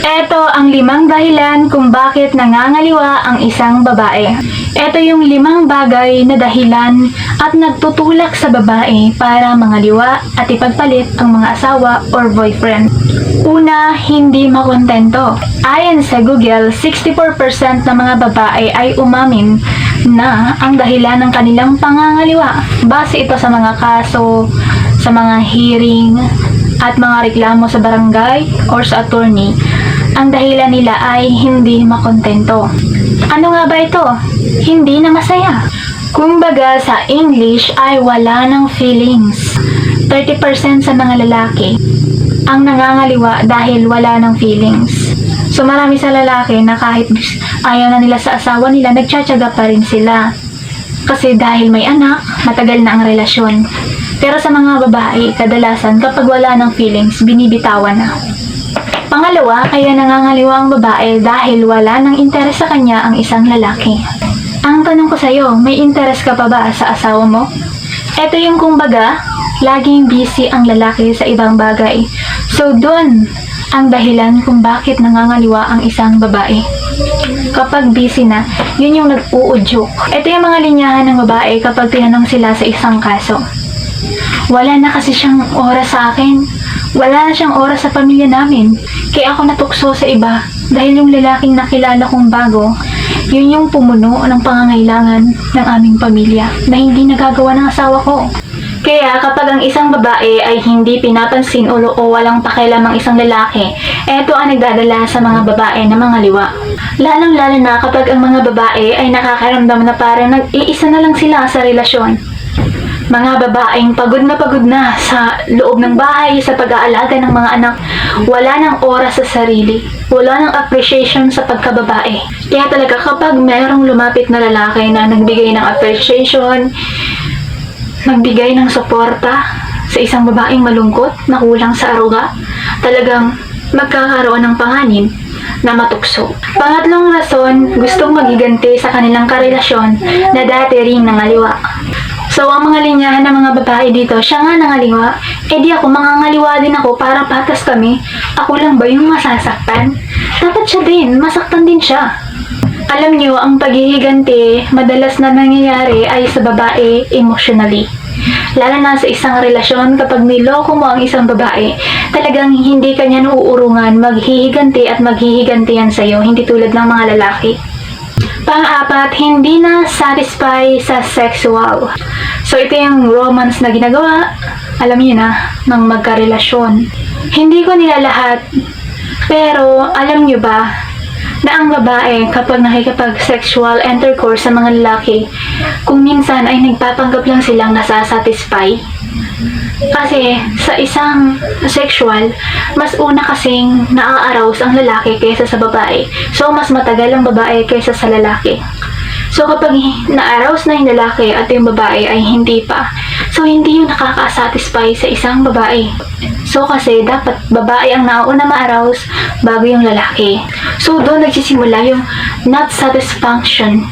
Ito ang 5 dahilan kung bakit nangangaliwa ang isang babae. Ito yung 5 bagay na dahilan at nagtutulak sa babae para mangaliwa at ipagpalit ang mga asawa or boyfriend. Una, hindi makontento. Ayon sa Google, 64% ng mga babae ay umamin na ang dahilan ng kanilang pangangaliwa. Base ito sa mga kaso, sa mga hearing, at mga reklamo sa barangay or sa attorney. Ang dahilan nila ay hindi makontento. Ano nga ba ito? Hindi na masaya. Kumbaga sa English ay wala ng feelings. 30% sa mga lalaki ang nangangaliwa dahil wala ng feelings. So marami sa lalaki na kahit ayaw na nila sa asawa nila, nagtsatsaga pa rin sila. Kasi dahil may anak, matagal na ang relasyon. Pero sa mga babae, kadalasan kapag wala ng feelings, binibitawan na. Pangalawa, kaya nangangaliwa ang babae dahil wala ng interes sa kanya ang isang lalaki. Ang tanong ko sa'yo, may interes ka pa ba sa asawa mo? Ito yung kumbaga, laging busy ang lalaki sa ibang bagay. So doon ang dahilan kung bakit nangangaliwa ang isang babae. Kapag busy na, yun yung nag-uudyok. Ito yung mga linyahan ng babae kapag tinanong sila sa isang kaso. Wala na kasi siyang oras sa akin. Wala na siyang oras sa pamilya namin. Kaya ako natukso sa iba dahil yung lalaking nakilala kong bago, yun yung pumuno ng pangangailangan ng aming pamilya na hindi nagagawa ng asawa ko. Kaya kapag ang isang babae ay hindi pinapansin o walang pakialam ang isang lalaki, eto ang nagdadala sa mga babae na mga liwa. Lalong-lalo na kapag ang mga babae ay nakakaramdam na parang nag-iisa na lang sila sa relasyon. Mga babaeng pagod na sa loob ng bahay, sa pag-aalaga ng mga anak, wala ng oras sa sarili, wala ng appreciation sa pagkababae. Kaya talaga kapag merong lumapit na lalaki na nagbigay ng appreciation, nagbigay ng suporta sa isang babaeng malungkot na kulang sa aruga, talagang magkakaroon ng panganib na matukso. Pangatlong rason, gustong magiganti sa kanilang karelasyon na dati ring nangaliwa. So, ang mga linyahan ng mga babae dito, siya nga nangaliwa, di ako mangangaliwa din ako para patas kami. Ako lang ba yung masasaktan? Dapat siya din, masaktan din siya. Alam niyo, ang paghihiganti, madalas na nangyayari ay sa babae emotionally. Lalo na sa isang relasyon, kapag niloko mo ang isang babae, talagang hindi kanya nauurungan, maghihiganti at maghihigantihan sa'yo, hindi tulad ng mga lalaki. Pang-apat, hindi na satisfy sa sexual. So, ito yung romance na ginagawa, alam niyo na, ng magkarelasyon. Hindi ko nila lahat, pero alam niyo ba, na ang babae kapag nakikipag-sexual intercourse sa mga lalaki, kung minsan ay nagpapanggap lang silang nasasatisfy. Kasi sa isang sexual, mas una kasing naa-arouse ang lalaki kaysa sa babae. So, mas matagal ang babae kaysa sa lalaki. So, kapag na-arouse na yung lalaki at yung babae ay hindi pa, so hindi yung nakaka-satisfy sa isang babae. So, kasi dapat babae ang nauna ma-arouse bago yung lalaki. So, doon nagsisimula yung not satisfaction.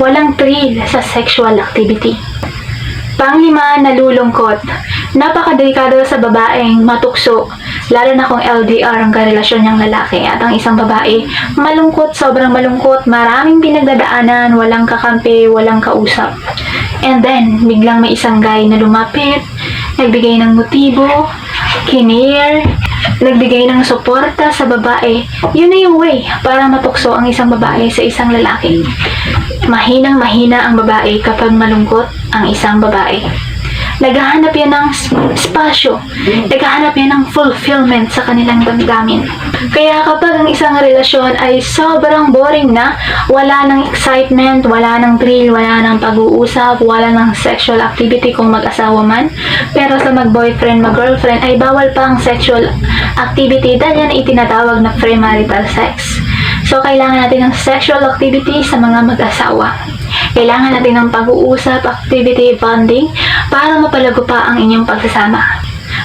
Walang thrill sa sexual activity. Panglima, nalulungkot. Napakadelikado sa babaeng matukso, lalo na kung LDR ang karelasyon niyang lalaki at ang isang babae, malungkot, sobrang malungkot, maraming pinagdadaanan, walang kakampi, walang kausap. And then, biglang may isang guy na lumapit, nagbigay ng motibo, kinare, nagbigay ng suporta sa babae. Yun na yung way para matukso ang isang babae sa isang lalaki. Mahinang-mahina ang babae kapag malungkot ang isang babae. Naghahanap yan ng spasyo, naghahanap yan ng fulfillment sa kanilang damdamin. Kaya kapag ang isang relasyon ay sobrang boring na, wala ng excitement, wala ng thrill, wala ng pag-uusap, wala ng sexual activity kung mag-asawa man, pero sa mag-boyfriend, mag-girlfriend ay bawal pa ang sexual activity dahil yan itinatawag na premarital sex. So, kailangan natin ng sexual activity sa mga mag-asawa. Kailangan natin ng pag-uusap, activity, bonding, para mapalago pa ang inyong pagsasama.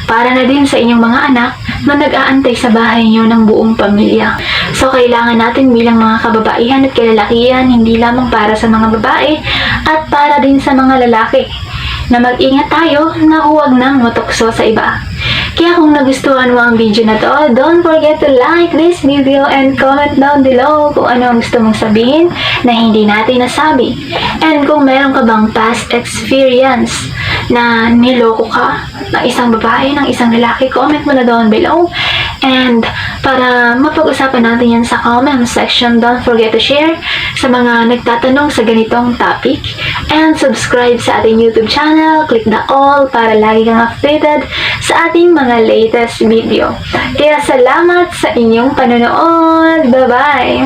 Para na din sa inyong mga anak na nag-aantay sa bahay niyo ng buong pamilya. So, kailangan natin bilang mga kababaihan at kalalakihan, hindi lamang para sa mga babae, at para din sa mga lalaki, na mag-ingat tayo na huwag nang matukso sa iba. Kaya kung nagustuhan mo ang video na to, don't forget to like this video and comment down below kung ano ang gusto mong sabihin na hindi natin nasabi. And kung meron ka bang past experience na niloko ka ng isang babae, ng isang lalaki, comment mo na down below. And para mapag-usapan natin yan sa comment section, don't forget to share sa mga nagtatanong sa ganitong topic. And subscribe sa ating YouTube channel, click the all para lagi kang updated sa ating mga latest video. Kaya salamat sa inyong panonood. Bye-bye!